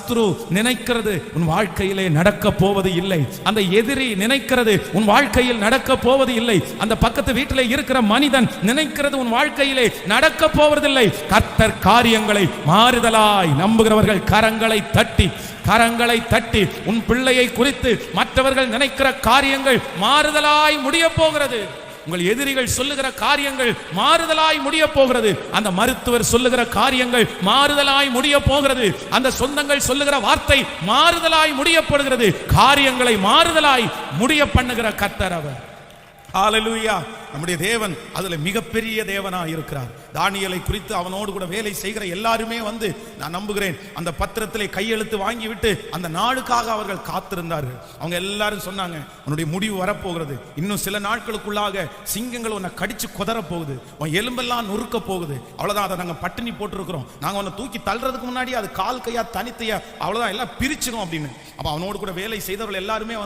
சத்துரு நினைக்கிறது உன் வாழ்க்கையிலே நடக்க போவது இல்லை. அந்த எதிரி நினைக்கிறது உன் வாழ்க்கையில் நடக்க போவது இல்லை. அந்த பக்கத்து வீட்டிலே இருக்கிற மனிதன் நினைக்கிறது உன் வாழ்க்கையிலே நடக்க போவதில்லை. கர்த்தர் காரியங்களை மாறுதலாய் நம்புகிறவர்கள் கரங்களை தட்டி உன் பிள்ளையை குறித்து மற்றவர்கள் நினைக்கிற காரியங்கள் மாறுதலாய் முடிய போகிறது. உங்கள் எதிரிகள் சொல்லுகிற காரியங்கள் மாறுதலாய் முடிய போகிறது. அந்த மருத்துவர் சொல்லுகிற காரியங்கள் மாறுதலாய் முடிய போகிறது. அந்த சொந்தங்கள் சொல்லுகிற வார்த்தை மாறுதலாய் முடியப்படுகிறது. காரியங்களை மாறுதலாய் முடிய பண்ணுகிற கர்த்தர் அவர். ஹல்லேலூயா. நம்முடைய தேவன் அதுல மிகப்பெரிய தேவனா இருக்கிறார். தானியேலை குறித்து அவனோடு கூட வேலை செய்கிற எல்லாருமே நான் நம்புகிறேன் அந்த பத்திரத்திலே கையெழுத்து வாங்கிவிட்டு அந்த நாளுக்காக அவர்கள் காத்திருந்தார்கள். அவங்க எல்லாரும் சொன்னாங்க, உன்னுடைய முடிவு வரப்போகிறது. இன்னும் சில நாட்களுக்குள்ளாக சிங்கங்கள் உன்னை கடிச்சு கொதற போகுது, உன் எலும்பெல்லாம் நொறுக்க போகுது. அவ்வளவுதான், அதை நாங்க பட்டினி போட்டிருக்கிறோம். நாங்க உன்னை தூக்கி தள்ளுறதுக்கு முன்னாடி அது கால் கையா தனித்தையா அவ்வளவுதான் எல்லாம் பிரிச்சிடும் அப்படின்னு. அப்ப அவனோடு கூட வேலை செய்தவர்கள் எல்லாருமே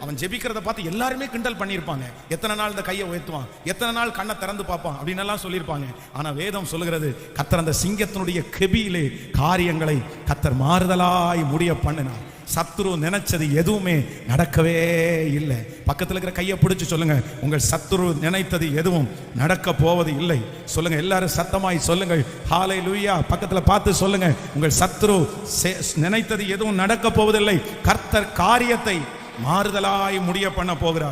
அவன் ஜெபிக்கிறத பார்த்து எல்லாருமே கிண்டல் பண்ணியிருப்பாங்க. எத்தனை நாள் இந்த கையை உயர்த்துவான், எத்தனை நாள் கண்ணை திறந்து பார்ப்பான் அப்படின்னு எல்லாம் சொல்லியிருப்பாங்க. ஆனா வேதம் சொல்லுகிறது, கர்த்தர் அந்த சிங்கத்தினுடைய கெபியிலே காரியங்களை கர்த்தர் மாறுதலாய் முடிய பண்ணினார். சத்துரு நினைச்சது எதுவுமே நடக்கவே இல்லை. பக்கத்தில் இருக்கிற கையை பிடிச்சு சொல்லுங்க, உங்கள் சத்துரு நினைத்தது எதுவும் நடக்க போவது இல்லை. சொல்லுங்க, எல்லாரும் சத்தமாய் சொல்லுங்கள் ஹல்லேலூயா. பக்கத்தில் பார்த்து சொல்லுங்க, உங்கள் சத்துரு நினைத்தது எதுவும் நடக்க போவதில்லை. கர்த்தர் காரியத்தை மாறுதலாய் முடிய பண்ண போகிறார்.